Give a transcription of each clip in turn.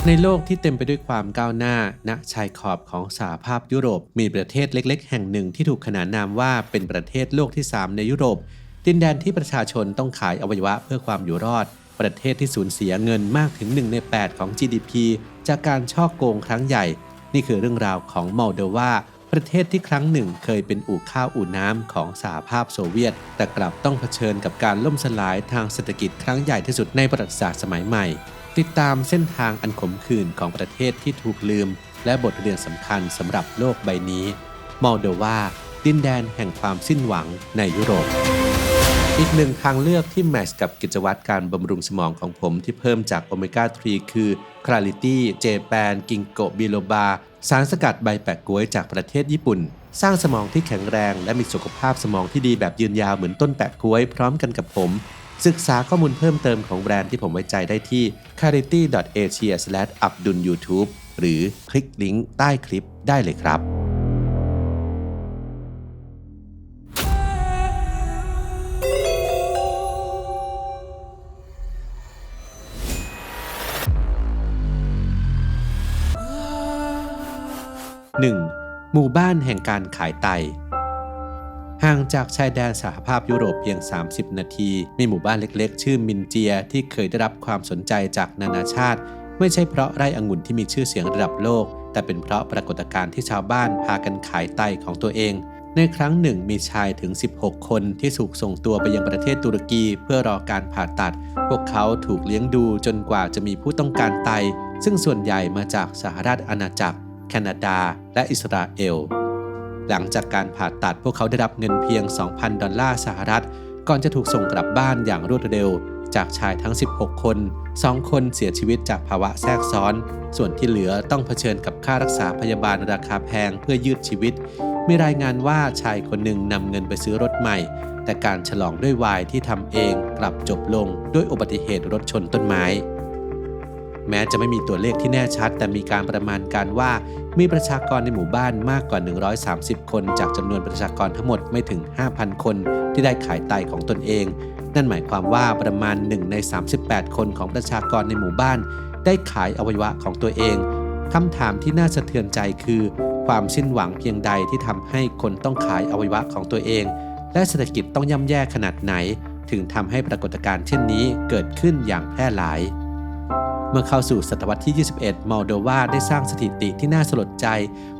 ในโลกที่เต็มไปด้วยความก้าวหน้าณชายขอบของสหภาพยุโรปมีประเทศเล็กๆแห่งหนึ่งที่ถูกขนานนามว่าเป็นประเทศโลกที่3ในยุโรปดินแดนที่ประชาชนต้องขายอวัยวะเพื่อความอยู่รอดประเทศที่สูญเสียเงินมากถึง1 ใน 8ของ GDP จากการฉ้อโกงครั้งใหญ่นี่คือเรื่องราวของมอลโดวาประเทศที่ครั้งหนึ่งเคยเป็นอู่ข้าวอู่น้ำของสหภาพโซเวียตแต่กลับต้องเผชิญกับการล่มสลายทางเศรษฐกิจครั้งใหญ่ที่สุดในประวัติศาสตร์สมัยใหม่ติดตามเส้นทางอันขมขื่นของประเทศที่ถูกลืมและบทเรียนสำคัญสำหรับโลกใบนี้มอลโดวาดินแดนแห่งความสิ้นหวังในยุโรปอีกหนึ่งทางเลือกที่แมทช์กับกิจวัตรการบำรุงสมองของผมที่เพิ่มจากโอเมก้า 3 คือ Clarity Japan Ginkgo biloba สารสกัดใบแปะก๊วยจากประเทศญี่ปุ่นสร้างสมองที่แข็งแรงและมีสุขภาพสมองที่ดีแบบยืนยาวเหมือนต้นแปะก๊วยพร้อมกันกับผมศึกษาข้อมูลเพิ่มเติมของแบรนด์ที่ผมไว้ใจได้ที่ clarity.asia/abdulyoutube หรือคลิกลิงก์ใต้คลิปได้เลยครับ1. หมู่บ้านแห่งการขายไตห่างจากชายแดนสหภาพยุโรปเพียง30 นาทีมีหมู่บ้านเล็กๆชื่อมินเจียที่เคยได้รับความสนใจจากนานาชาติไม่ใช่เพราะไร่องุ่นที่มีชื่อเสียงระดับโลกแต่เป็นเพราะปรากฏการณ์ที่ชาวบ้านพากันขายไตของตัวเองในครั้งหนึ่งมีชายถึง16 คนที่ถูกส่งตัวไปยังประเทศตุรกีเพื่อรอการผ่าตัดพวกเขาถูกเลี้ยงดูจนกว่าจะมีผู้ต้องการไตซึ่งส่วนใหญ่มาจากสหราชอาณาจักรแคนาดาและอิสราเอลหลังจากการผ่าตัดพวกเขาได้รับเงินเพียง $2,000 สหรัฐก่อนจะถูกส่งกลับบ้านอย่างรวดเร็วจากชายทั้ง16 คน2 คนเสียชีวิตจากภาวะแทรกซ้อนส่วนที่เหลือต้องเผชิญกับค่ารักษาพยาบาลราคาแพงเพื่อยืดชีวิตมีรายงานว่าชายคนหนึ่งนำเงินไปซื้อรถใหม่แต่การฉลองด้วยไวน์ที่ทำเองกลับจบลงด้วยอุบัติเหตุรถชนต้นไม้แม้จะไม่มีตัวเลขที่แน่ชัดแต่มีการประมาณการว่ามีประชากรในหมู่บ้านมากกว่า130 คนจากจำนวนประชากรทั้งหมดไม่ถึง 5,000 คนที่ได้ขายไตของตนเองนั่นหมายความว่าประมาณ1 ใน 38 คนของประชากรในหมู่บ้านได้ขายอวัยวะของตัวเองคำถามที่น่าสะเทือนใจคือความสิ้นหวังเพียงใดที่ทำให้คนต้องขายอวัยวะของตัวเองและเศรษฐกิจต้องย่ำแย่ขนาดไหนถึงทำให้ปรากฏการณ์เช่นนี้เกิดขึ้นอย่างแพร่หลายเมื่อเข้าสู่ศตวรรษที่ 21 มอลโดวาได้สร้างสถิติที่น่าสลดใจ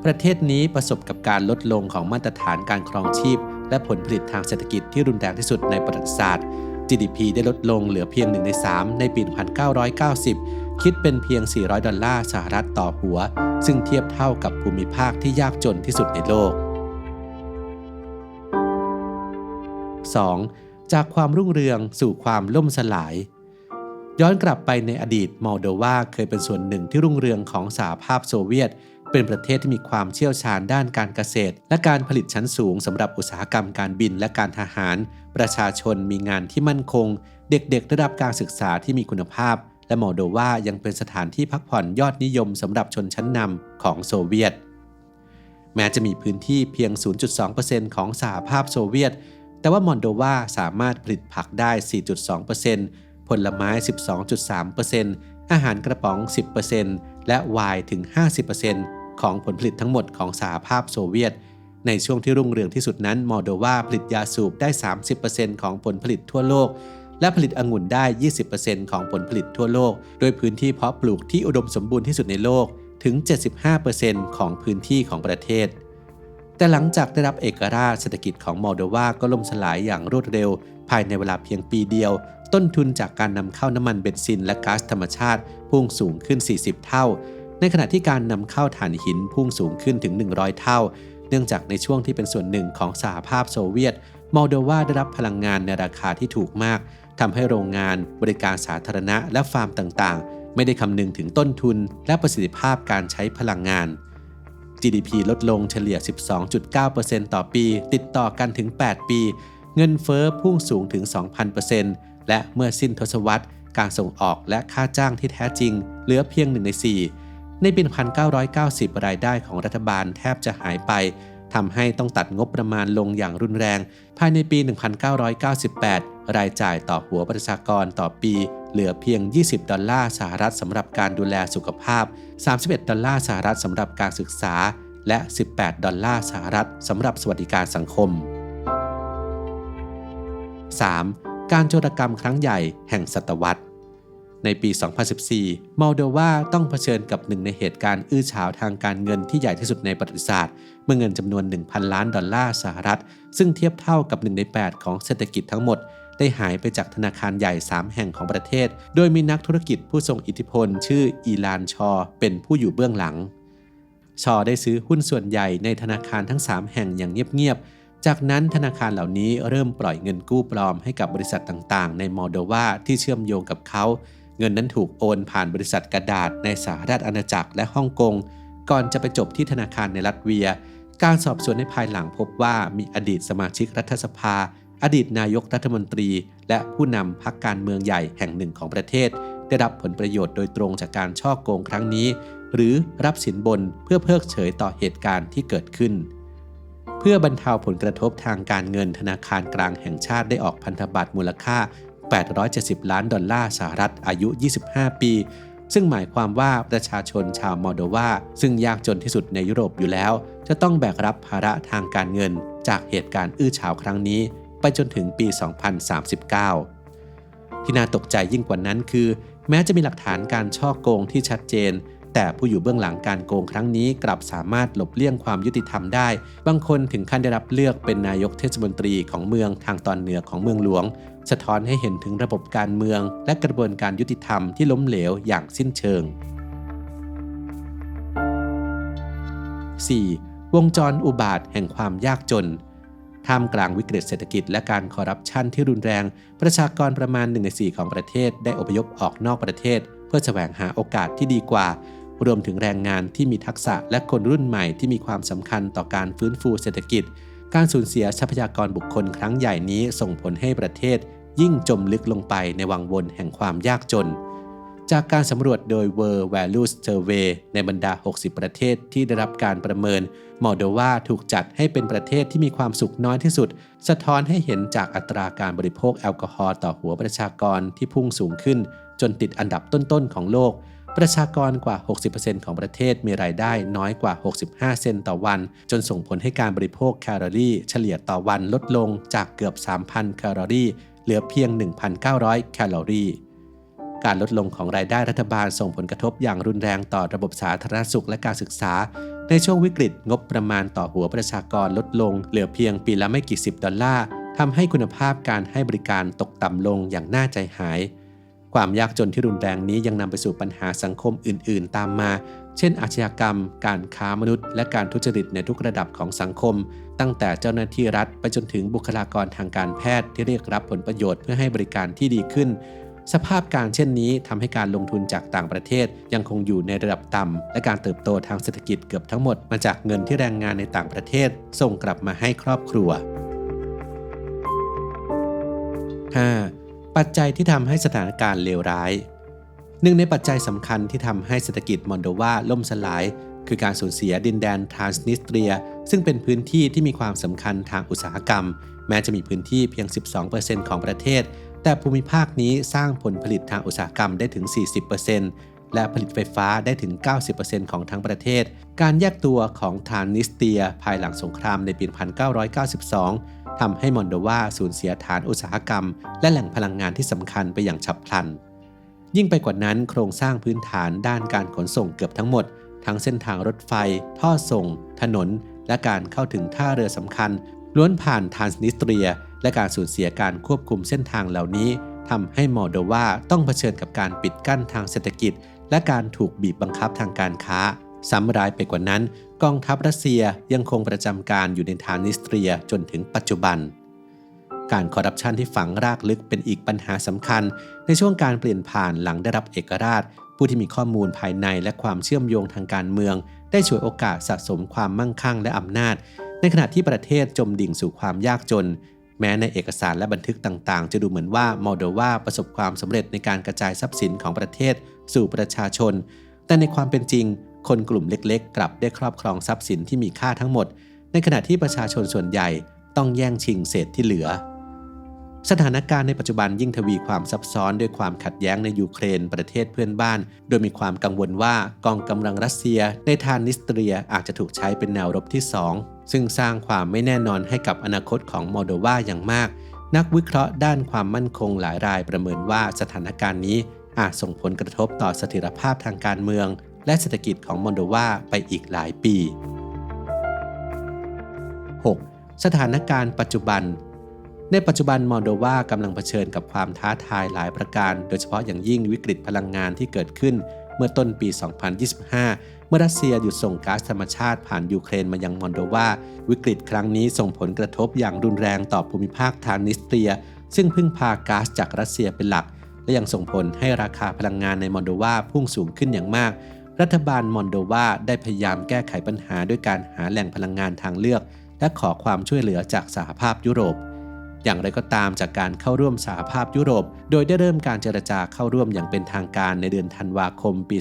ประเทศนี้ประสบกับการลดลงของมาตรฐานการครองชีพและผลผลิตทางเศรษฐกิจที่รุนแรงที่สุดในประวัติศาสตร์ GDP ได้ลดลงเหลือเพียง1 ใน 3ในปี 1990 คิดเป็นเพียง$400สหรัฐต่อหัวซึ่งเทียบเท่ากับภูมิภาคที่ยากจนที่สุดในโลก 2. จากความรุ่งเรืองสู่ความล่มสลายย้อนกลับไปในอดีตมอลโดวาเคยเป็นส่วนหนึ่งที่รุ่งเรืองของสหภาพโซเวียตเป็นประเทศที่มีความเชี่ยวชาญด้านการเกษตรและการผลิตชั้นสูงสำหรับอุตสาหกรรมการบินและการทหารประชาชนมีงานที่มั่นคงเด็กๆได้รับการศึกษาที่มีคุณภาพและมอลโดวายังเป็นสถานที่พักผ่อนยอดนิยมสำหรับชนชั้นนำของโซเวียตแม้จะมีพื้นที่เพียง 0.2% ของสหภาพโซเวียตแต่ว่ามอลโดวาสามารถผลิตผักได้ 4.2%ผลไม้ 12.3% อาหารกระป๋อง 10% และไวน์ถึง 50% ของผลผลิตทั้งหมดของสหภาพโซเวียตในช่วงที่รุ่งเรืองที่สุดนั้นมอลโดวาผลิตยาสูบได้ 30% ของผลผลิตทั่วโลกและผลิตองุ่นได้ 20% ของผลผลิตทั่วโลกโดยพื้นที่เพาะปลูกที่อุดมสมบูรณ์ที่สุดในโลกถึง 75% ของพื้นที่ของประเทศแต่หลังจากได้รับเอกราชเศรษฐกิจของมอลโดวาก็ล่มสลายอย่างรวดเร็วภายในเวลาเพียงปีเดียวต้นทุนจากการนำเข้าน้ำมันเบนซินและก๊าซธรรมชาติพุ่งสูงขึ้น 40 เท่าในขณะที่การนำเข้าถ่านหินพุ่งสูงขึ้นถึง 100 เท่าเนื่องจากในช่วงที่เป็นส่วนหนึ่งของสหภาพโซเวียตมอลโดวาได้รับพลังงานในราคาที่ถูกมากทำให้โรงงานบริการสาธารณะและฟาร์มต่างๆไม่ได้คำนึงถึงต้นทุนและประสิทธิภาพการใช้พลังงาน GDP ลดลงเฉลี่ย 12.9% ต่อปีติดต่อกันถึง 8 ปีเงินเฟ้อพุ่งสูงถึง 2,000% และเมื่อสิ้นทศวรรษการส่งออกและค่าจ้างที่แท้จริงเหลือเพียง1 ใน 4ในปี 1990 รายได้ของรัฐบาลแทบจะหายไปทำให้ต้องตัดงบประมาณลงอย่างรุนแรงภายในปี 1998 รายจ่ายต่อหัวประชากรต่อปี เหลือเพียง$20สหรัฐสำหรับการดูแลสุขภาพ$31สหรัฐสำหรับการศึกษาและ$18สหรัฐสำหรับสวัสดิการสังคม 3. การโจรกรรมครั้งใหญ่แห่งศตวรรษในปี 2014 มอลโดวาต้องเผชิญกับหนึ่งในเหตุการณ์อื้อฉาวทางการเงินที่ใหญ่ที่สุดในประวัติศาสตร์เมื่อเงินจำนวน 1,000 ล้านดอลลาร์สหรัฐซึ่งเทียบเท่ากับ1ใน8ของเศรษฐกิจทั้งหมดได้หายไปจากธนาคารใหญ่3แห่งของประเทศโดยมีนักธุรกิจผู้ทรงอิทธิพลชื่ออีลานชอเป็นผู้อยู่เบื้องหลังชอได้ซื้อหุ้นส่วนใหญ่ในธนาคารทั้ง3แห่งอย่างเงียบๆจากนั้นธนาคารเหล่านี้เริ่มปล่อยเงินกู้ปลอมให้กับบริษัทต่างๆในมอลโดวาที่เชื่อมโยงกับเขาเงินนั้นถูกโอนผ่านบริษัทกระดาษในสหราชอาณาจักรและฮ่องกงก่อนจะไปจบที่ธนาคารในรัสเวียการสอบสวนในภายหลังพบว่ามีอดีตสมาชิกรัฐสภาอดีตนายกรัฐมนตรีและผู้นำพรรคการเมืองใหญ่แห่งหนึ่งของประเทศได้รับผลประโยชน์โดยตรงจากการฉ้อโกงครั้งนี้หรือรับสินบนเพื่อเพิกเฉยต่อเหตุการณ์ที่เกิดขึ้นเพื่อบรรเทาผลกระทบทางการเงินธนาคารกลางแห่งชาติได้ออกพันธบัตรมูลค่า$870 ล้านสหรัฐอายุ25ปีซึ่งหมายความว่าประชาชนชาวมอลโดวาซึ่งยากจนที่สุดในยุโรปอยู่แล้วจะต้องแบกรับภาระทางการเงินจากเหตุการณ์อื้อฉาวครั้งนี้ไปจนถึงปี 2039 ที่น่าตกใจยิ่งกว่านั้นคือแม้จะมีหลักฐานการฉ้อโกงที่ชัดเจนแต่ผู้อยู่เบื้องหลังการโกงครั้งนี้กลับสามารถหลบเลี่ยงความยุติธรรมได้บางคนถึงขั้นได้รับเลือกเป็นนายกเทศมนตรีของเมืองทางตอนเหนือของเมืองหลวงสะท้อนให้เห็นถึงระบบการเมืองและกระบวนการยุติธรรมที่ล้มเหลวอย่างสิ้นเชิง 4. วงจรอุบาทแห่งความยากจนท่ามกลางวิกฤตเศรษฐกิจและการคอร์รัปชันที่รุนแรงประชากรประมาณ1 ใน 4ของประเทศได้อพยพออกนอกประเทศเพื่อแสวงหาโอกาสที่ดีกว่ารวมถึงแรงงานที่มีทักษะและคนรุ่นใหม่ที่มีความสำคัญต่อการฟื้นฟูเศรษฐกิจการสูญเสียทรัพยากรบุคคลครั้งใหญ่นี้ส่งผลให้ประเทศยิ่งจมลึกลงไปในวังวนแห่งความยากจนจากการสำรวจโดย World Values Survey ในบรรดา60ประเทศที่ได้รับการประเมินมอลโดวาถูกจัดให้เป็นประเทศที่มีความสุขน้อยที่สุดสะท้อนให้เห็นจากอัตราการบริโภคแอลกอฮอล์ต่อหัวประชากรที่พุ่งสูงขึ้นจนติดอันดับต้นๆของโลกประชากรกว่า 60% ของประเทศมีรายได้น้อยกว่า65เซนต์ต่อวันจนส่งผลให้การบริโภคแคลอรี่เฉลี่ยต่อวันลดลงจากเกือบ 3,000 แคลอรี่เหลือเพียง 1,900 แคลอรี่การลดลงของรายได้รัฐบาลส่งผลกระทบอย่างรุนแรงต่อระบบสาธารณสุขและการศึกษาในช่วงวิกฤตงบประมาณต่อหัวประชากรลดลงเหลือเพียงปีละไม่กี่$10ทำให้คุณภาพการให้บริการตกต่ำลงอย่างน่าใจหายความยากจนที่รุนแรงนี้ยังนำไปสู่ปัญหาสังคมอื่นๆตามมาเช่นอาชญากรรมการค้ามนุษย์และการทุจริตในทุกระดับของสังคมตั้งแต่เจ้าหน้าที่รัฐไปจนถึงบุคลากรทางการแพทย์ที่เรียกรับผลประโยชน์เพื่อให้บริการที่ดีขึ้นสภาพการเช่นนี้ทำให้การลงทุนจากต่างประเทศยังคงอยู่ในระดับต่ำและการเติบโตทางเศรษฐกิจเกือบทั้งหมดมาจากเงินที่แรงงานในต่างประเทศส่งกลับมาให้ครอบครัว 5. ปัจจัยที่ทำให้สถานการณ์เลวร้ายหนึ่งในปัจจัยสำคัญที่ทำให้เศรษฐกิจมอลโดวาล่มสลายคือการสูญเสียดินแดนทรานสนิสเตรียซึ่งเป็นพื้นที่ที่มีความสำคัญทางอุตสาหกรรมแม้จะมีพื้นที่เพียง 12% ของประเทศแต่ภูมิภาคนี้สร้างผลผลิตทางอุตสาหกรรมได้ถึง 40% และผลิตไฟฟ้าได้ถึง 90% ของทั้งประเทศการแยกตัวของทรานนิสเตรียภายหลังสงครามในปี 1992 ทำให้มอลโดวาสูญเสียฐานอุตสาหกรรมและแหล่งพลังงานที่สำคัญไปอย่างฉับพลันยิ่งไปกว่านั้นโครงสร้างพื้นฐานด้านการขนส่งเกือบทั้งหมดทั้งเส้นทางรถไฟท่อส่งถนนและการเข้าถึงท่าเรือสำคัญล้วนผ่านทรานสนิสเตรียและการสูญเสียการควบคุมเส้นทางเหล่านี้ทำให้มอลโดวาต้องเผชิญกับการปิดกั้นทางเศรษฐกิจและการถูกบีบบังคับทางการค้าซ้ำร้ายไปกว่านั้นกองทัพรัสเซียยังคงประจำการอยู่ในทรานนิสเตรียจนถึงปัจจุบันการคอร์รัปชันที่ฝังรากลึกเป็นอีกปัญหาสำคัญในช่วงการเปลี่ยนผ่านหลังได้รับเอกราชผู้ที่มีข้อมูลภายในและความเชื่อมโยงทางการเมืองได้ฉวยโอกาสสะสมความมั่งคั่งและอำนาจในขณะที่ประเทศจมดิ่งสู่ความยากจนแม้ในเอกสารและบันทึกต่างๆจะดูเหมือนว่ามอลโดวาประสบความสำเร็จในการกระจายทรัพย์สินของประเทศสู่ประชาชนแต่ในความเป็นจริงคนกลุ่มเล็กๆกลับได้ครอบครองทรัพย์สินที่มีค่าทั้งหมดในขณะที่ประชาชนส่วนใหญ่ต้องแย่งชิงเศษที่เหลือ สถานการณ์ในปัจจุบันยิ่งทวีความซับซ้อนด้วยความขัดแย้งในยูเครนประเทศเพื่อนบ้านโดยมีความกังวลว่ากองกำลังรัสเซียในทรานนิสเตรียอาจจะถูกใช้เป็นแนวรบที่2ซึ่งสร้างความไม่แน่นอนให้กับอนาคตของมอลโดวาอย่างมากนักวิเคราะห์ด้านความมั่นคงหลายรายประเมินว่าสถานการณ์นี้อาจส่งผลกระทบต่อเสถียรภาพทางการเมืองและเศรษฐกิจของมอลโดวาไปอีกหลายปี 6. สถานการณ์ปัจจุบันในปัจจุบันมอลโดวากำลังเผชิญกับความท้าทายหลายประการโดยเฉพาะอย่างยิ่งวิกฤตพลังงานที่เกิดขึ้นเมื่อต้นปี 2025 เมื่อรัสเซียหยุดส่งก๊าซธรรมชาติผ่านยูเครนมายังมอลโดวาวิกฤตครั้งนี้ส่งผลกระทบอย่างรุนแรงต่อภูมิภาคทรานนิสเตรียซึ่งพึ่งพาก๊าซจากรัสเซียเป็นหลักและยังส่งผลให้ราคาพลังงานในมอลโดวาพุ่งสูงขึ้นอย่างมากรัฐบาลมอลโดวาได้พยายามแก้ไขปัญหาด้วยการหาแหล่งพลังงานทางเลือกและขอความช่วยเหลือจากสหภาพยุโรปอย่างไรก็ตามจากการเข้าร่วมสหภาพยุโรปโดยได้เริ่มการเจรจาเข้าร่วมอย่างเป็นทางการในเดือนธันวาคมปี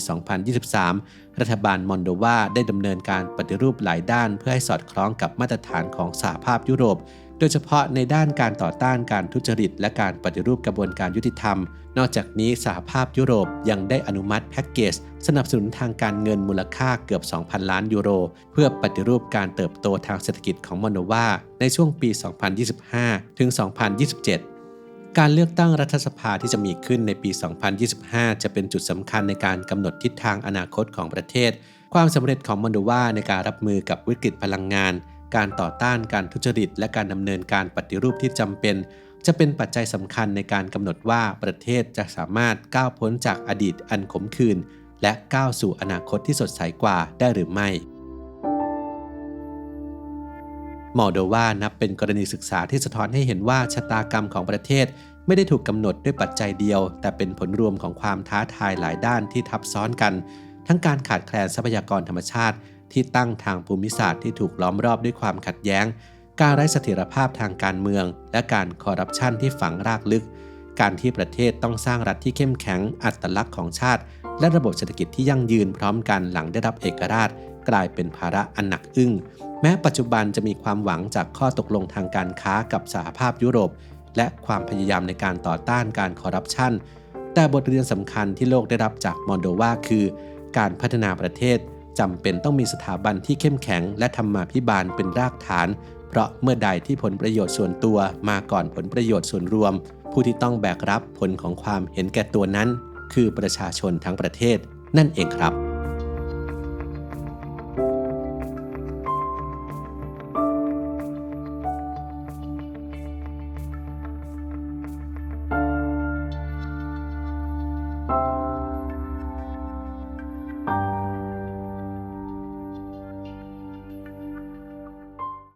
2023 รัฐบาลมอลโดวาได้ดำเนินการปฏิรูปหลายด้านเพื่อให้สอดคล้องกับมาตรฐานของสหภาพยุโรปโดยเฉพาะในด้านการต่อต้านการทุจริตและการปฏิรูปกระบวนการยุติธรรมนอกจากนี้สหภาพยุโรปยังได้อนุมัติแพ็กเกจสนับสนุนทางการเงินมูลค่าเกือบ 2,000 ล้านยูโรเพื่อปฏิรูปการเติบโตทางเศรษฐกิจของมอลโดวาในช่วงปี 2025 ถึง 2027 การเลือกตั้งรัฐสภาที่จะมีขึ้นในปี 2025 จะเป็นจุดสำคัญในการกำหนดทิศทางอนาคตของประเทศความสำเร็จของมอลโดวาในการรับมือกับวิกฤตพลังงานการต่อต้านการทุจริตและการดำเนินการปฏิรูปที่จำเป็นจะเป็นปัจจัยสำคัญในการกำหนดว่าประเทศจะสามารถก้าวพ้นจากอดีตอันขมขื่นและก้าวสู่อนาคตที่สดใสกว่าได้หรือไม่มอลโดวานับเป็นกรณีศึกษาที่สะท้อนให้เห็นว่าชะตากรรมของประเทศไม่ได้ถูกกำหนดด้วยปัจจัยเดียวแต่เป็นผลรวมของความท้าทายหลายด้านที่ทับซ้อนกันทั้งการขาดแคลนทรัพยากรธรรมชาติที่ตั้งทางภูมิศาสตร์ที่ถูกล้อมรอบด้วยความขัดแย้งการไร้เสถียรภาพทางการเมืองและการคอร์รัปชันที่ฝังรากลึกการที่ประเทศต้องสร้างรัฐที่เข้มแข็งอัตลักษณ์ของชาติและระบบเศรษฐกิจที่ยั่งยืนพร้อมกันหลังได้รับเอกราชกลายเป็นภาระอันหนักอึ้งแม้ปัจจุบันจะมีความหวังจากข้อตกลงทางการค้ากับสหภาพยุโรปและความพยายามในการต่อต้านการคอร์รัปชันแต่บทเรียนสำคัญที่โลกได้รับจากมอลโดวาคือการพัฒนาประเทศจำเป็นต้องมีสถาบันที่เข้มแข็งและธรรมาภิบาลเป็นรากฐานเพราะเมื่อใดที่ผลประโยชน์ส่วนตัวมาก่อนผลประโยชน์ส่วนรวมผู้ที่ต้องแบกรับผลของความเห็นแก่ตัวนั้นคือประชาชนทั้งประเทศนั่นเองครับ